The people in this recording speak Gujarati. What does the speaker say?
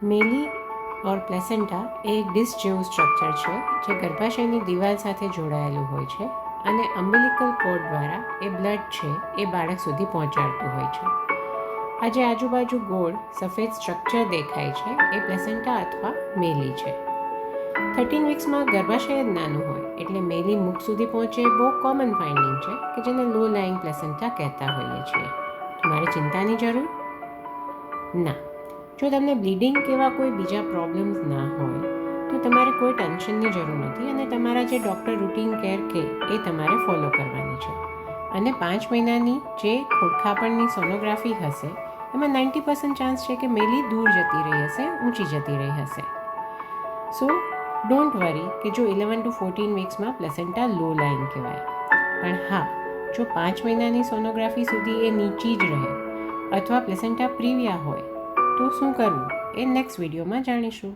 મેલી ઓર પ્લેસેન્ટા એ એક ડિસ્ક જેવું સ્ટ્રક્ચર છે જે ગર્ભાશયની દિવાલ સાથે જોડાયેલું હોય છે અને અમ્બિલિકલ કોર્ડ દ્વારા એ બ્લડ છે એ બાળક સુધી પહોંચાડતું હોય છે. આ જે આજુબાજુ ગોળ સફેદ સ્ટ્રક્ચર દેખાય છે એ પ્લેસેન્ટા અથવા મેલી છે. 13 વીક્સમાં ગર્ભાશય જ નાનું હોય એટલે મેલી મુખ સુધી પહોંચે એ બહુ કોમન ફાઇન્ડિંગ છે કે જેને લો લાઇંગ પ્લેસેન્ટા કહેતા હોઈએ છીએ. તમારે ચિંતાની જરૂર ના. જો તમને બ્લીડિંગ કે એવા કોઈ બીજા પ્રોબ્લેમ્સ ના હોય તો તમારે કોઈ ટેન્શનની જરૂર નથી અને તમારા જે ડૉક્ટર રૂટીન કેર કહે એ તમારે ફોલો કરવાની છે. અને 5 મહિનાની જે ખોડખાપણની સોનોગ્રાફી હશે એમાં 90% ચાન્સ છે કે મેલી દૂર જતી રહી હશે, ઊંચી જતી રહી હશે. સો ડોન્ટ વરી કે જો 11 to 14 વીક્સમાં પ્લેસેન્ટા લો લાઇંગ કહેવાય. પણ હા, જો 5 મહિનાની સોનોગ્રાફી સુધી એ નીચી જ રહે અથવા પ્લેસેન્ટા પ્રીવિયા હોય તો શું કરવું એ નેક્સ્ટ વિડીયોમાં જાણીશું.